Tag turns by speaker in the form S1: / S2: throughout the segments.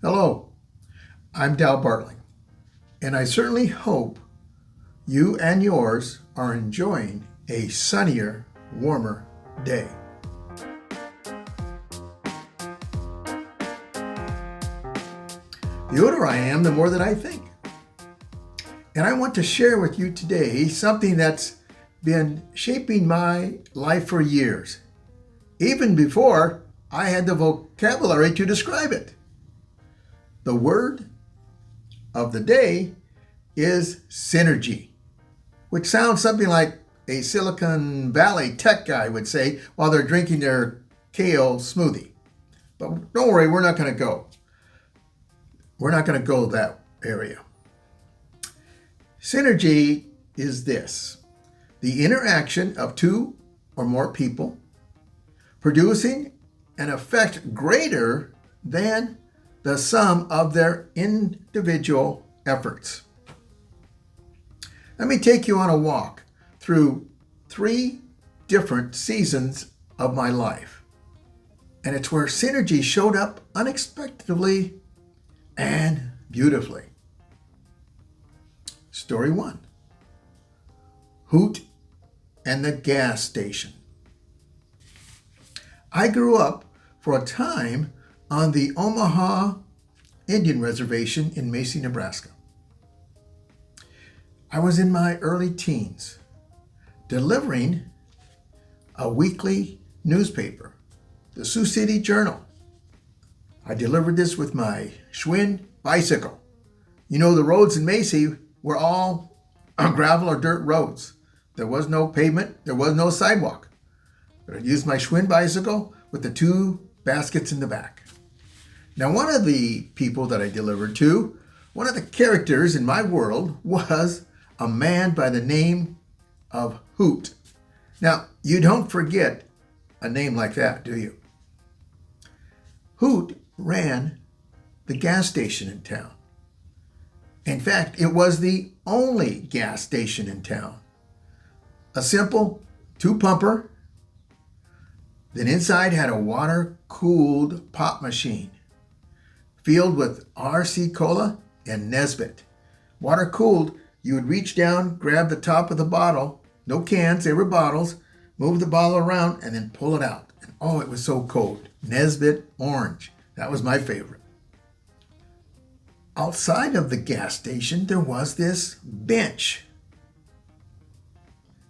S1: Hello, I'm Dal Bartling, and I certainly hope you and yours are enjoying a sunnier, warmer day. The older I am, the more that I think. And I want to share with you today something that's been shaping my life for years, even before I had the vocabulary to describe it. The word of the day is synergy, which sounds something like a Silicon Valley tech guy would say while they're drinking their kale smoothie. But don't worry, we're not going to go. We're not going to go that area. Synergy is this: the interaction of two or more people producing an effect greater than the sum of their individual efforts. Let me take you on a walk through 3 different seasons of my life. And it's where synergy showed up unexpectedly and beautifully. Story 1. Hoot and the gas station. I grew up for a time on the Omaha Indian Reservation in Macy, Nebraska. I was in my early teens, delivering a weekly newspaper, the Sioux City Journal. I delivered this with my Schwinn bicycle. You know, the roads in Macy were all gravel or dirt roads. There was no pavement, there was no sidewalk. But I used my Schwinn bicycle with the 2 baskets in the back. Now, one of the people that I delivered to, one of the characters in my world, was a man by the name of Hoot. Now, you don't forget a name like that, do you? Hoot ran the gas station in town. In fact, it was the only gas station in town. A simple 2-pumper. Then inside had a water-cooled pop machine filled with RC Cola and Nesbitt. Water-cooled, you would reach down, grab the top of the bottle, no cans, they were bottles, move the bottle around, and then pull it out. And oh, it was so cold. Nesbitt orange. That was my favorite. Outside of the gas station, there was this bench.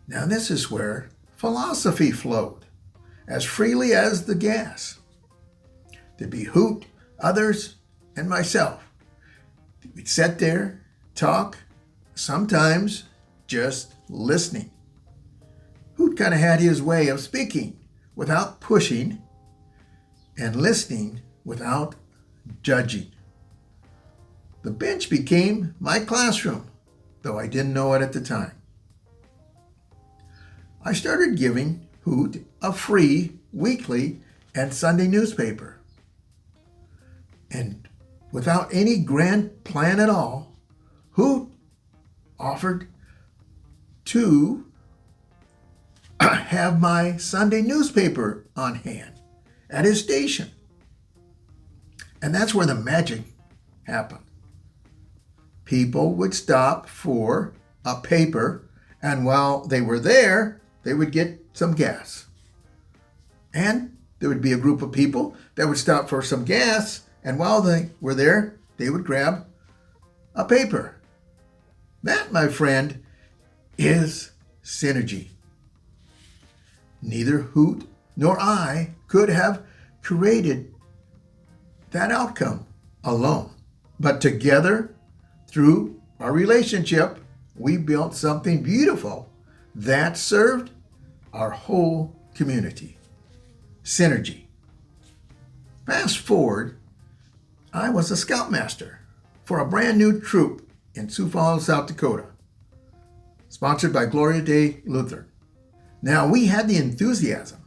S1: Now, this is where philosophy flowed as freely as the gas. There'd be Hoot, others, and myself. We'd sit there, talk, sometimes just listening. Hoot kind of had his way of speaking without pushing and listening without judging. The bench became my classroom, though I didn't know it at the time. I started giving Hoot a free weekly and Sunday newspaper. And without any grand plan at all, Hoot offered to have my Sunday newspaper on hand at his station. And that's where the magic happened. People would stop for a paper, and while they were there, they would get some gas. And there would be a group of people that would stop for some gas, and while they were there, they would grab a paper. That, my friend, is synergy. Neither Hoot nor I could have created that outcome alone. But together, through our relationship, we built something beautiful that served our whole community. Synergy. Fast forward, I was a scoutmaster for a brand new troop in Sioux Falls, South Dakota, sponsored by Gloria Day Lutheran. Now, we had the enthusiasm.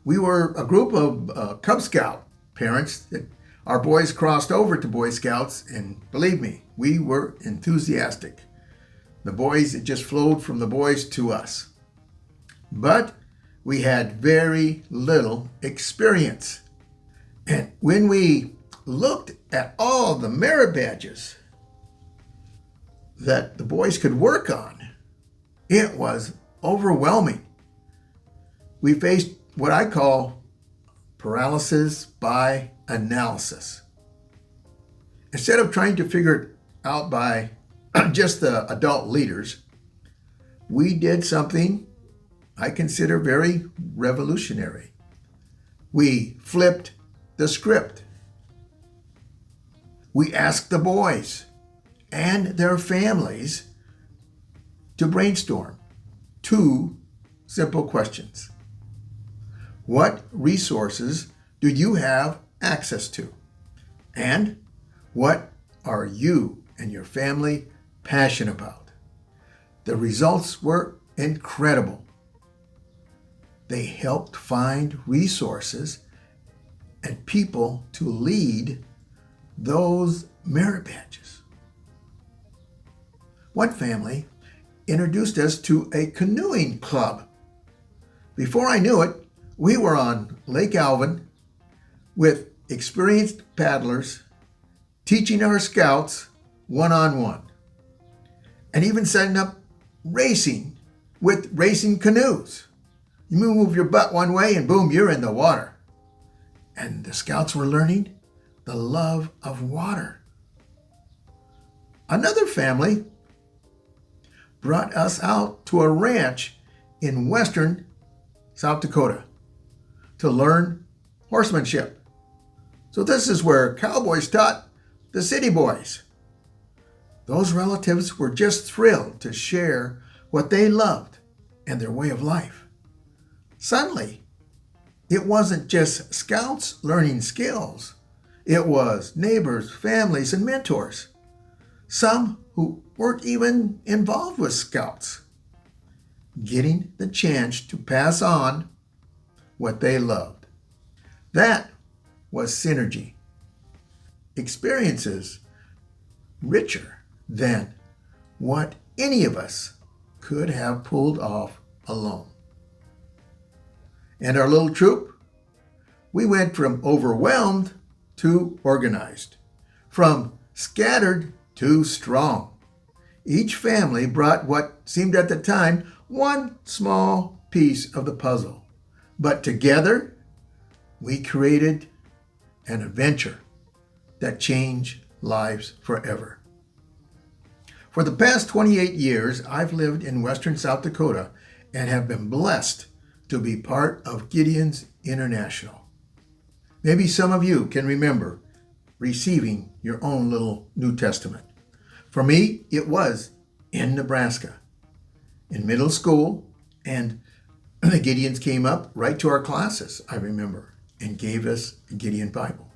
S1: We were a group of Cub Scout parents that our boys crossed over to Boy Scouts, and believe me, we were enthusiastic. The boys, it just flowed from the boys to us. But we had very little experience. And when we looked at all the merit badges that the boys could work on, it was overwhelming. We faced what I call paralysis by analysis. Instead of trying to figure it out by just the adult leaders, we did something I consider very revolutionary. We flipped the script. We asked the boys and their families to brainstorm 2 simple questions. What resources do you have access to? And what are you and your family passionate about? The results were incredible. They helped find resources and people to lead those merit badges. One family introduced us to a canoeing club. Before I knew it, we were on Lake Alvin with experienced paddlers teaching our scouts one-on-one, and even setting up racing with racing canoes. You move your butt one way and boom, you're in the water. And the scouts were learning the love of water. Another family brought us out to a ranch in western South Dakota to learn horsemanship. So this is where cowboys taught the city boys. Those relatives were just thrilled to share what they loved and their way of life. Suddenly, it wasn't just scouts learning skills. It was neighbors, families, and mentors. Some who weren't even involved with scouts, getting the chance to pass on what they loved. That was synergy. Experiences richer than what any of us could have pulled off alone. And our little troop, we went from overwhelmed to organized, from scattered to strong. Each family brought what seemed at the time one small piece of the puzzle. But together, we created an adventure that changed lives forever. For the past 28 years, I've lived in western South Dakota and have been blessed to be part of Gideon's International. Maybe some of you can remember receiving your own little New Testament. For me, it was in Nebraska, in middle school, and the Gideons came up right to our classes, I remember, and gave us a Gideon Bible.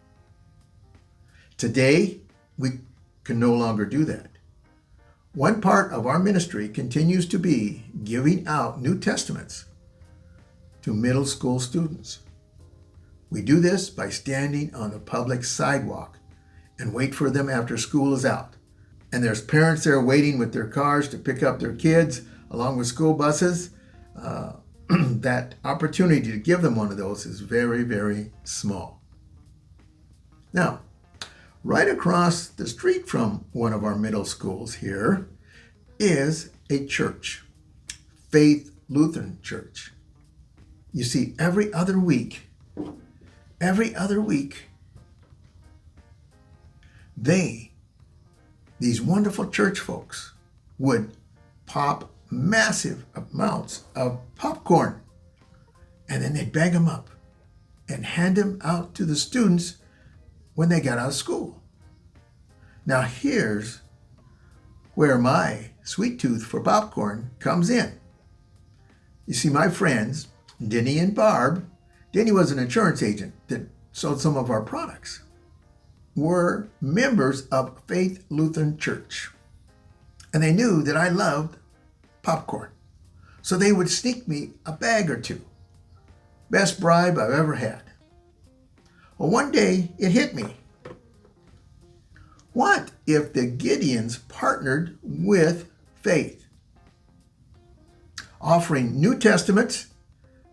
S1: Today, we can no longer do that. One part of our ministry continues to be giving out New Testaments to middle school students. We do this by standing on the public sidewalk and wait for them after school is out. And there's parents there waiting with their cars to pick up their kids along with school buses. That opportunity to give them one of those is very, very small. Now, right across the street from one of our middle schools here is a church, Faith Lutheran Church. You see, every other week, these wonderful church folks would pop massive amounts of popcorn, and then they'd bag them up and hand them out to the students when they got out of school. Now here's where my sweet tooth for popcorn comes in. You see, my friends, Denny and Barb, Denny was an insurance agent that sold some of our products, were members of Faith Lutheran Church. And they knew that I loved popcorn. So they would sneak me a bag or two. Best bribe I've ever had. Well, one day it hit me. What if the Gideons partnered with Faith, offering New Testaments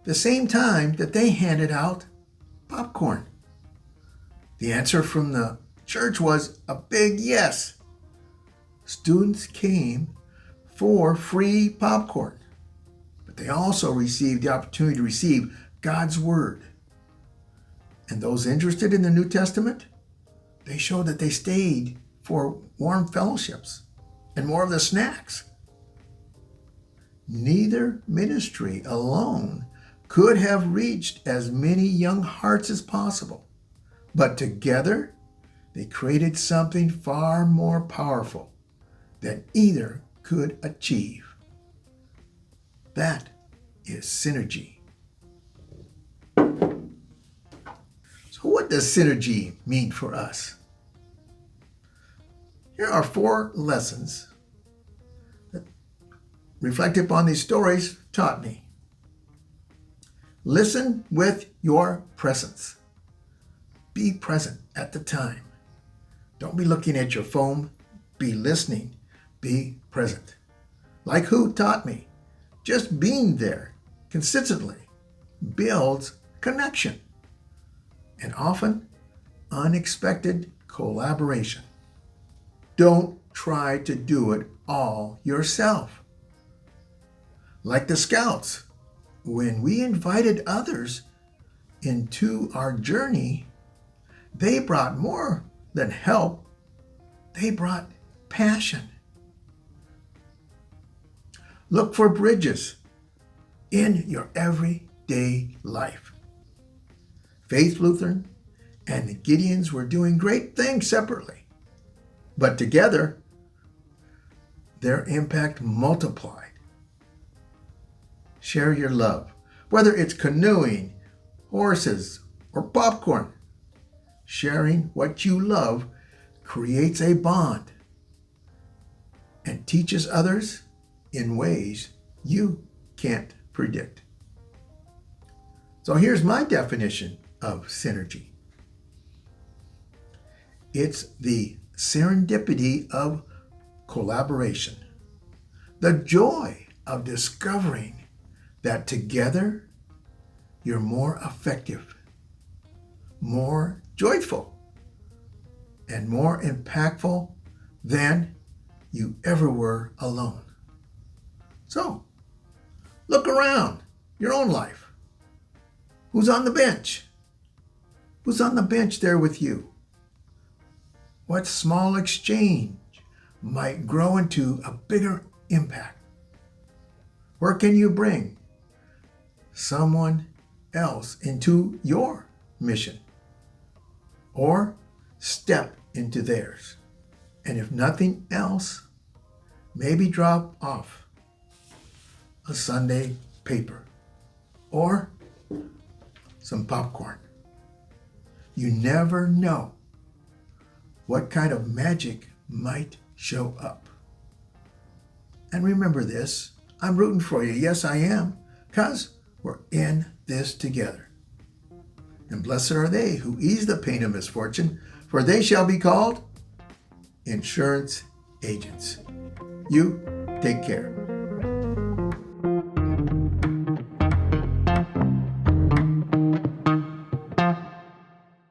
S1: the same time that they handed out popcorn? The answer from the church was a big yes. Students came for free popcorn, but they also received the opportunity to receive God's Word. And those interested in the New Testament, they showed that they stayed for warm fellowships and more of the snacks. Neither ministry alone could have reached as many young hearts as possible, but together they created something far more powerful than either could achieve. That is synergy. So what does synergy mean for us? Here are 4 lessons that reflecting upon these stories taught me. Listen with your presence. Be present at the time. Don't be looking at your phone. Be listening. Be present. Like who taught me? Just being there consistently builds connection and often unexpected collaboration. Don't try to do it all yourself. Like the Scouts, when we invited others into our journey, they brought more than help. They brought passion. Look for bridges in your everyday life. Faith Lutheran and the Gideons were doing great things separately, but together, their impact multiplied. Share your love, whether it's canoeing, horses, or popcorn. Sharing what you love creates a bond and teaches others in ways you can't predict. So here's my definition of synergy. It's the serendipity of collaboration, the joy of discovering that together you're more effective, more joyful, and more impactful than you ever were alone. So, look around your own life. Who's on the bench? Who's on the bench there with you? What small exchange might grow into a bigger impact? Where can you bring someone else into your mission or step into theirs? And if nothing else, maybe drop off a Sunday paper or some popcorn. You never know what kind of magic might show up. And remember this, I'm rooting for you. Yes, I am, because we're in this together. And blessed are they who ease the pain of misfortune, for they shall be called insurance agents. You take care.